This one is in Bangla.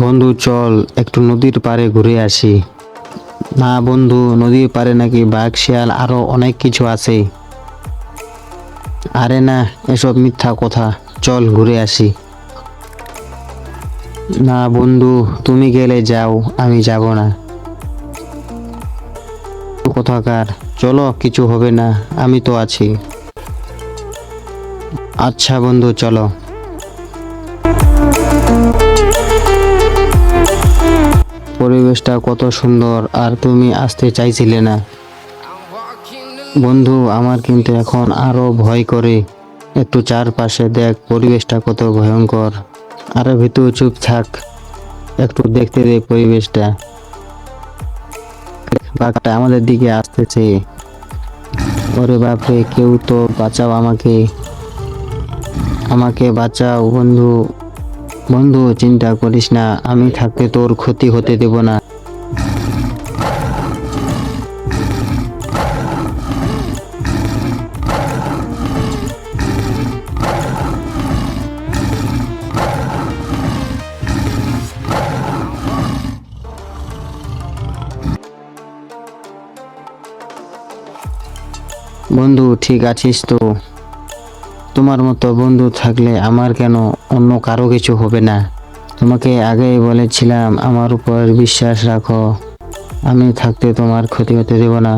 বন্ধু চল একটু নদীর পাড়ে ঘুরে আসি। না বন্ধু, নদীর পাড়ে নাকি বাঘ শিয়াল আরো অনেক কিছু আছে। আরে না, এসব মিথ্যা কথা। চল ঘুরে আসি। না বন্ধু, তুমি গেলে যাও, আমি যাব না। কোথাকার, চলো কিছু হবে না, আমি তো আছি। আচ্ছা বন্ধু চলো। পরিবেশটা কত সুন্দর, আর তুমি আসতে চাইছিলে না। বন্ধু আমার কিন্তু এখন আরো ভয় করে। একটু চারপাশে দেখ, পরিবেশটা কত ভয়ঙ্কর। আরে ভিতর চুপ থাক, একটু দেখতে দে পরিবেশটা। বাঘটা আমাদের দিকে আসতেছে। ওরে বাপরে, কেউ তো বাঁচাও আমাকে, আমাকে বাঁচাও বন্ধু। বন্ধু চিন্তা করিস না, আমি থাকতে তোর ক্ষতি হতে দেব না। বন্ধু ঠিক আছিস তো? তোমার মতো বন্ধু থাকলে আমার কেন, অন্য কারো কিছু হবে না। তোমাকে আগেই বলেছিলাম আমার উপর বিশ্বাস রাখো, আমি থাকতে তোমার ক্ষতি হতে দেব না।